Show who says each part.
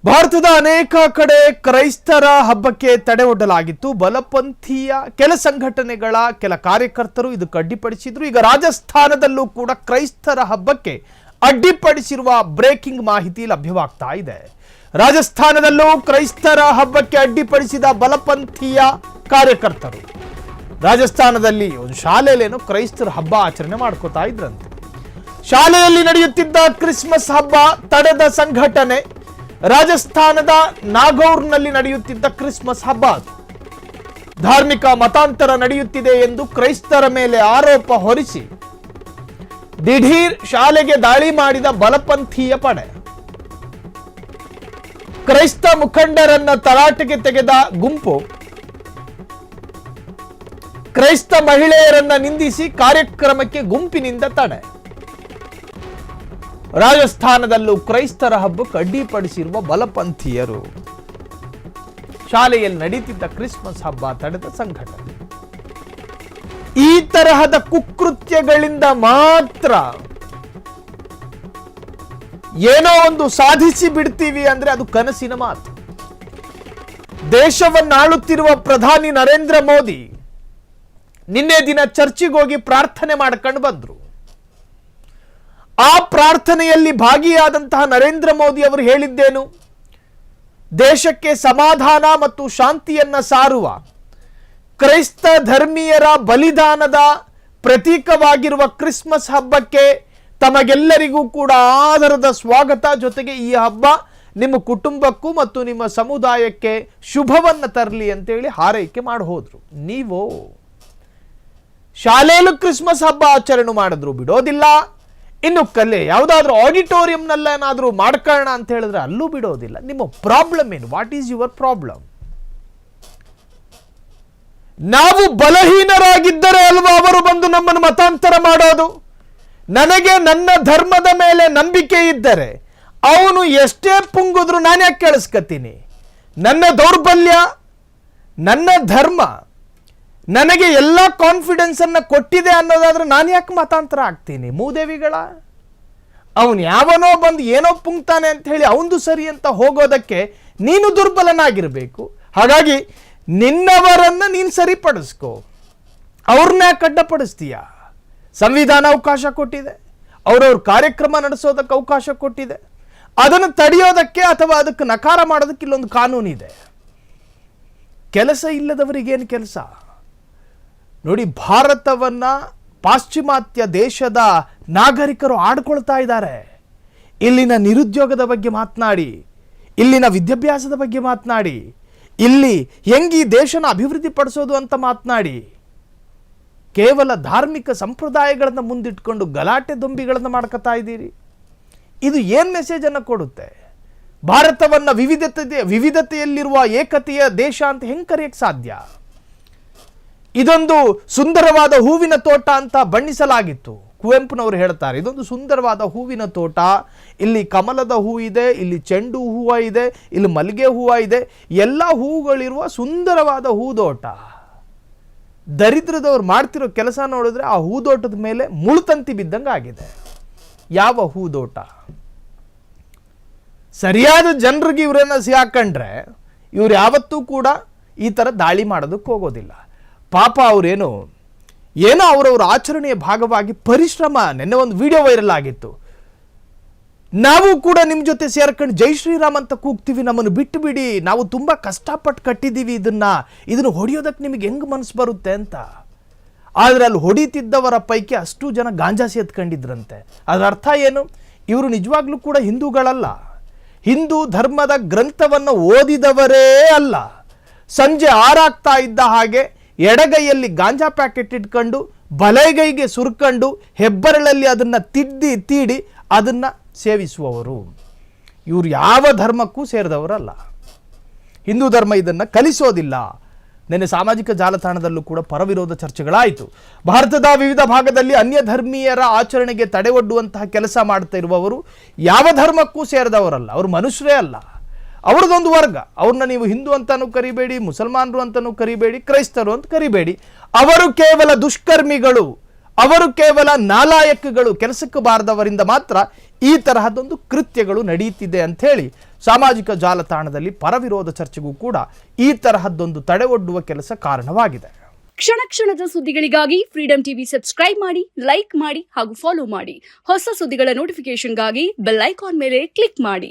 Speaker 1: ಭಾರತದ ಅನೇಕ ಕಡೆ ಕ್ರೈಸ್ತರ ಹಬ್ಬಕ್ಕೆ ತಡೆ ಒಡ್ಡಲಾಗಿತ್ತು. ಬಲಪಂಥೀಯ ಕೆಲ ಸಂಘಟನೆಗಳ ಕೆಲ ಕಾರ್ಯಕರ್ತರು ಇದಕ್ಕೆ ಅಡ್ಡಿಪಡಿಸಿದ್ರು. ಈಗ ರಾಜಸ್ಥಾನದಲ್ಲೂ ಕೂಡ ಕ್ರೈಸ್ತರ ಹಬ್ಬಕ್ಕೆ ಅಡ್ಡಿಪಡಿಸಿರುವ ಬ್ರೇಕಿಂಗ್ ಮಾಹಿತಿ ಲಭ್ಯವಾಗ್ತಾ ಇದೆ. ರಾಜಸ್ಥಾನದಲ್ಲೂ ಕ್ರೈಸ್ತರ ಹಬ್ಬಕ್ಕೆ ಅಡ್ಡಿಪಡಿಸಿದ ಬಲಪಂಥೀಯ ಕಾರ್ಯಕರ್ತರು ರಾಜಸ್ಥಾನದಲ್ಲಿ ಒಂದು ಶಾಲೆಯಲ್ಲೇನೋ ಕ್ರೈಸ್ತರ ಹಬ್ಬ ಆಚರಣೆ ಮಾಡ್ಕೋತಾ ಇದ್ರಂತೆ. ಶಾಲೆಯಲ್ಲಿ ನಡೆಯುತ್ತಿದ್ದ ಕ್ರಿಸ್ಮಸ್ ಹಬ್ಬ ತಡೆದ ಸಂಘಟನೆ ರಾಜಸ್ಥಾನದ ನಾಗೌರ್ನಲ್ಲಿ ನಡೆಯುತ್ತಿದ್ದ ಕ್ರಿಸ್ಮಸ್ ಹಬ್ಬ. ಧಾರ್ಮಿಕ ಮತಾಂತರ ನಡೆಯುತ್ತಿದೆ ಎಂದು ಕ್ರೈಸ್ತರ ಮೇಲೆ ಆರೋಪ ಹೊರಿಸಿ ದಿಢೀರ್ ಶಾಲೆಗೆ ದಾಳಿ ಮಾಡಿದ ಬಲಪಂಥೀಯ ಪಡೆ. ಕ್ರೈಸ್ತ ಮುಖಂಡರನ್ನ ತರಾಟೆಗೆ ತೆಗೆದ ಗುಂಪು ಕ್ರೈಸ್ತ ಮಹಿಳೆಯರನ್ನ ನಿಂದಿಸಿ ಕಾರ್ಯಕ್ರಮಕ್ಕೆ ಗುಂಪಿನಿಂದ ತಡೆ. ರಾಜಸ್ಥಾನದಲ್ಲೂ ಕ್ರೈಸ್ತರ ಹಬ್ಬಕ್ಕೆ ಅಡ್ಡಿಪಡಿಸಿರುವ ಬಲಪಂಥೀಯರು ಶಾಲೆಯಲ್ಲಿ ನಡೀತಿದ್ದ ಕ್ರಿಸ್ಮಸ್ ಹಬ್ಬ ತಡೆದ ಸಂಘಟನೆ. ಈ ತರಹದ ಕುಕೃತ್ಯಗಳಿಂದ ಮಾತ್ರ ಏನೋ ಒಂದು ಸಾಧಿಸಿ ಬಿಡ್ತೀವಿ ಅಂದ್ರೆ ಅದು ಕನಸಿನ ಮಾತು. ದೇಶವನ್ನಾಳುತ್ತಿರುವ ಪ್ರಧಾನಿ ನರೇಂದ್ರ ಮೋದಿ ನಿನ್ನೆ ದಿನ ಚರ್ಚಿಗೆ ಹೋಗಿ ಪ್ರಾರ್ಥನೆ ಮಾಡ್ಕೊಂಡು ಬಂದ್ರು. ಆ ಪ್ರಾರ್ಥನೆಯಲ್ಲಿ ಭಾಗಿಯಾದಂತಹ ನರೇಂದ್ರ ಮೋದಿ ಅವರು ಹೇಳಿದ್ದೇನು? ದೇಶಕ್ಕೆ ಸಮಾಧಾನ ಮತ್ತು ಶಾಂತಿಯನ್ನ ಸಾರುವ ಕ್ರೈಸ್ತ ಧರ್ಮೀಯರ ಬಲಿದಾನದ ಪ್ರತೀಕವಾಗಿರುವ ಕ್ರಿಸ್ಮಸ್ ಹಬ್ಬಕ್ಕೆ ತಮಗೆಲ್ಲರಿಗೂ ಕೂಡ ಆದರದ ಸ್ವಾಗತ. ಜೊತೆಗೆ ಈ ಹಬ್ಬ ನಿಮ್ಮ ಕುಟುಂಬಕ್ಕೂ ಮತ್ತು ನಿಮ್ಮ ಸಮುದಾಯಕ್ಕೆ ಶುಭವನ್ನ ತರಲಿ ಅಂತೇಳಿ ಹಾರೈಕೆ ಮಾಡಿ ಹೋದ್ರು. ನೀವು ಶಾಲೆಯಲ್ಲೂ ಕ್ರಿಸ್ಮಸ್ ಹಬ್ಬ ಆಚರಣೆ ಮಾಡಿದ್ರು ಬಿಡೋದಿಲ್ಲ. ಇನ್ನು ಕಲೆ ಯಾವುದಾದ್ರೂ ಆಡಿಟೋರಿಯಂನಲ್ಲೇನಾದ್ರೂ ಮಾಡ್ಕೊಳ್ಳೋಣ ಅಂತ ಹೇಳಿದ್ರೆ ಅಲ್ಲೂ ಬಿಡೋದಿಲ್ಲ. ನಿಮ್ಮ ಪ್ರಾಬ್ಲಮ್ ಏನು? What is your problem? ನಾವು ಬಲಹೀನರಾಗಿದ್ದರೆ ಅಲ್ವಾ ಅವರು ಬಂದು ನಮ್ಮನ್ನು ಮತಾಂತರ ಮಾಡೋದು? ನನಗೆ ನನ್ನ ಧರ್ಮದ ಮೇಲೆ ನಂಬಿಕೆ ಇದ್ದರೆ ಅವನು ಎಷ್ಟೇ ಪುಂಗುದ್ರು ನಾನು ಯಾಕೆ ಕೇಳಿಸ್ಕತ್ತೀನಿ? ನನ್ನ ದೌರ್ಬಲ್ಯ, ನನ್ನ ಧರ್ಮ ನನಗೆ ಎಲ್ಲ ಕಾನ್ಫಿಡೆನ್ಸ್ ಅನ್ನ ಕೊಟ್ಟಿದೆ ಅನ್ನೋದಾದ್ರೆ ನಾನು ಯಾಕೆ ಮತಾಂತರ ಆಗ್ತೀನಿ? ಮೂದೇವಿಗಳ ಅವನು ಯಾವನೋ ಬಂದು ಏನೋ ಪುಂಗ್ತಾನೆ ಅಂತ ಹೇಳಿ ಅವನು ಸರಿ ಅಂತ ಹೋಗೋದಕ್ಕೆ ನೀನು ದುರ್ಬಲನಾಗಿರ್ಬೇಕು. ಹಾಗಾಗಿ ನಿನ್ನವರನ್ನ ನೀನು ಸರಿಪಡಿಸ್ಕೋ, ಅವ್ರನ್ನ ಯಾಕೆ ಅಡ್ಡಪಡಿಸ್ತೀಯ? ಸಂವಿಧಾನ ಅವಕಾಶ ಕೊಟ್ಟಿದೆ, ಅವ್ರವ್ರ ಕಾರ್ಯಕ್ರಮ ನಡೆಸೋದಕ್ಕೆ ಅವಕಾಶ ಕೊಟ್ಟಿದೆ. ಅದನ್ನು ತಡೆಯೋದಕ್ಕೆ ಅಥವಾ ಅದಕ್ಕೆ ನಕಾರ ಮಾಡೋದಕ್ಕೆ ಇಲ್ಲೊಂದು ಕಾನೂನಿದೆ. ಕೆಲಸ ಇಲ್ಲದವರಿಗೇನು ಕೆಲಸ? ನೋಡಿ, ಭಾರತವನ್ನ ಪಾಶ್ಚಿಮಾತ್ಯ ದೇಶದ ನಾಗರಿಕರು ಆಡ್ಕೊಳ್ತಾ ಇದ್ದಾರೆ. ಇಲ್ಲಿನ ನಿರುದ್ಯೋಗದ ಬಗ್ಗೆ ಮಾತನಾಡಿ, ಇಲ್ಲಿನ ವಿದ್ಯಾಭ್ಯಾಸದ ಬಗ್ಗೆ ಮಾತನಾಡಿ, ಇಲ್ಲಿ ಹೆಂಗೆ ಈ ದೇಶನ ಅಭಿವೃದ್ಧಿ ಪಡಿಸೋದು ಅಂತ ಮಾತನಾಡಿ, ಕೇವಲ ಧಾರ್ಮಿಕ ಸಂಪ್ರದಾಯಗಳನ್ನು ಮುಂದಿಟ್ಕೊಂಡು ಗಲಾಟೆ ದೊಂಬಿಗಳನ್ನು ಮಾಡ್ಕೊತಾ ಇದ್ದೀರಿ. ಇದು ಏನು ಮೆಸೇಜ್ ಅನ್ನು ಕೊಡುತ್ತೆ? ಭಾರತವನ್ನ ವಿವಿಧತೆಯಲ್ಲಿರುವ ಏಕತೆಯ ದೇಶ ಅಂತ ಹೆಂಗೆ ಕರೆಯಕ್ಕೆ ಸಾಧ್ಯ? ಇದೊಂದು ಸುಂದರವಾದ ಹೂವಿನ ತೋಟ ಅಂತ ಬಣ್ಣಿಸಲಾಗಿತ್ತು. ಕುವೆಂಪುನವರು ಹೇಳ್ತಾರೆ, ಇದೊಂದು ಸುಂದರವಾದ ಹೂವಿನ ತೋಟ. ಇಲ್ಲಿ ಕಮಲದ ಹೂ ಇದೆ, ಇಲ್ಲಿ ಚೆಂಡು ಹೂವು ಇದೆ, ಇಲ್ಲಿ ಮಲ್ಲಿಗೆ ಹೂವು ಇದೆ, ಎಲ್ಲ ಹೂವುಗಳಿರುವ ಸುಂದರವಾದ ಹೂದೋಟ. ದರಿದ್ರದವ್ರು ಮಾಡ್ತಿರೋ ಕೆಲಸ ನೋಡಿದ್ರೆ ಆ ಹೂದೋಟದ ಮೇಲೆ ಮುಳುತಂತಿ ಬಿದ್ದಂಗೆ ಆಗಿದೆ. ಯಾವ ಹೂದೋಟ? ಸರಿಯಾದ ಜನರಿಗೆ ಇವರನ್ನ ಸಿಹಾಕೊಂಡ್ರೆ ಇವ್ರು ಯಾವತ್ತೂ ಕೂಡ ಈ ಥರ ದಾಳಿ ಮಾಡೋದಕ್ಕೆ ಹೋಗೋದಿಲ್ಲ. ಪಾಪ ಅವರೇನೋ ಅವರವರ ಆಚರಣೆಯ ಭಾಗವಾಗಿ ಪರಿಶ್ರಮ. ನೆನ್ನೆ ಒಂದು ವಿಡಿಯೋ ವೈರಲ್ ಆಗಿತ್ತು. ನಾವು ಕೂಡ ನಿಮ್ಮ ಜೊತೆ ಸೇರ್ಕೊಂಡು ಜೈ ಶ್ರೀರಾಮ್ ಅಂತ ಕೂಗ್ತೀವಿ, ನಮ್ಮನ್ನು ಬಿಟ್ಟು ಬಿಡಿ, ನಾವು ತುಂಬ ಕಷ್ಟಪಟ್ಟು ಕಟ್ಟಿದ್ದೀವಿ, ಇದನ್ನು ಹೊಡೆಯೋದಕ್ಕೆ ನಿಮಗೆ ಹೆಂಗೆ ಮನಸ್ಸು ಬರುತ್ತೆ ಅಂತ. ಆದರೆ ಅಲ್ಲಿ ಹೊಡಿತಿದ್ದವರ ಪೈಕಿ ಅಷ್ಟು ಜನ ಗಾಂಜಾ ಸೇತ್ಕೊಂಡಿದ್ರಂತೆ. ಅದರ ಅರ್ಥ ಏನು? ಇವರು ನಿಜವಾಗ್ಲೂ ಕೂಡ ಹಿಂದೂಗಳಲ್ಲ, ಹಿಂದೂ ಧರ್ಮದ ಗ್ರಂಥವನ್ನು ಓದಿದವರೇ ಅಲ್ಲ. ಸಂಜೆ 6 ಆಗ್ತಾ ಇದ್ದ ಹಾಗೆ ಎಡಗೈಯಲ್ಲಿ ಗಾಂಜಾ ಪ್ಯಾಕೆಟ್ ಇಟ್ಕೊಂಡು ಬಲಗೈಗೆ ಸುರ್ಕೊಂಡು ಹೆಬ್ಬರಳಲ್ಲಿ ಅದನ್ನು ತೀಡಿ ಅದನ್ನು ಸೇವಿಸುವವರು. ಇವರು ಯಾವ ಧರ್ಮಕ್ಕೂ ಸೇರಿದವರಲ್ಲ. ಹಿಂದೂ ಧರ್ಮ ಇದನ್ನು ಕಲಿಸೋದಿಲ್ಲ. ನೆನ್ನೆ ಸಾಮಾಜಿಕ ಜಾಲತಾಣದಲ್ಲೂ ಕೂಡ ಪರವಿರೋಧ ಚರ್ಚೆಗಳಾಯಿತು. ಭಾರತದ ವಿವಿಧ ಭಾಗದಲ್ಲಿ ಅನ್ಯ ಧರ್ಮೀಯರ ಆಚರಣೆಗೆ ತಡೆ ಒಡ್ಡುವಂತಹ ಕೆಲಸ ಮಾಡ್ತಾ ಇರುವವರು ಯಾವ ಧರ್ಮಕ್ಕೂ ಸೇರಿದವರಲ್ಲ, ಅವರು ಮನುಷ್ಯರೇ ಅಲ್ಲ. ಅವ್ರದ್ದೊಂದು ವರ್ಗ. ಅವ್ರನ್ನ ನೀವು ಹಿಂದೂ ಅಂತಾನೂ ಕರಿಬೇಡಿ, ಮುಸಲ್ಮಾನರು ಅಂತಾನೂ ಕರಿಬೇಡಿ, ಕ್ರೈಸ್ತರು ಅಂತ ಕರಿಬೇಡಿ. ಅವರು ಕೇವಲ ದುಷ್ಕರ್ಮಿಗಳು. ಅವರು ಕೇವಲ ನಾಲಾಯಕಗಳು, ಕೆಲಸಕ್ಕೆ ಬಾರದವರಿಂದ ಮಾತ್ರ ಈ ತರಹದೊಂದು ಕೃತ್ಯಗಳು ನಡೆಯುತ್ತಿದೆ ಅಂತ ಹೇಳಿ ಸಾಮಾಜಿಕ ಜಾಲತಾಣದಲ್ಲಿ ಪರವಿರೋಧ ಚರ್ಚೆಗೂ ಕೂಡ ಈ ತರಹದ್ದೊಂದು ತಡೆಯೊಡ್ಡುವ ಕೆಲಸ ಕಾರಣವಾಗಿದೆ.
Speaker 2: ಕ್ಷಣ ಕ್ಷಣದ ಸುದ್ದಿಗಳಿಗಾಗಿ ಫ್ರೀಡಂ ಟಿವಿ ಸಬ್ಸ್ಕ್ರೈಬ್ ಮಾಡಿ, ಲೈಕ್ ಮಾಡಿ ಹಾಗೂ ಫಾಲೋ ಮಾಡಿ. ಹೊಸ ಸುದ್ದಿಗಳ ನೋಟಿಫಿಕೇಶನ್ಗಾಗಿ ಬೆಲ್ ಐಕಾನ್ ಮೇಲೆ ಕ್ಲಿಕ್ ಮಾಡಿ.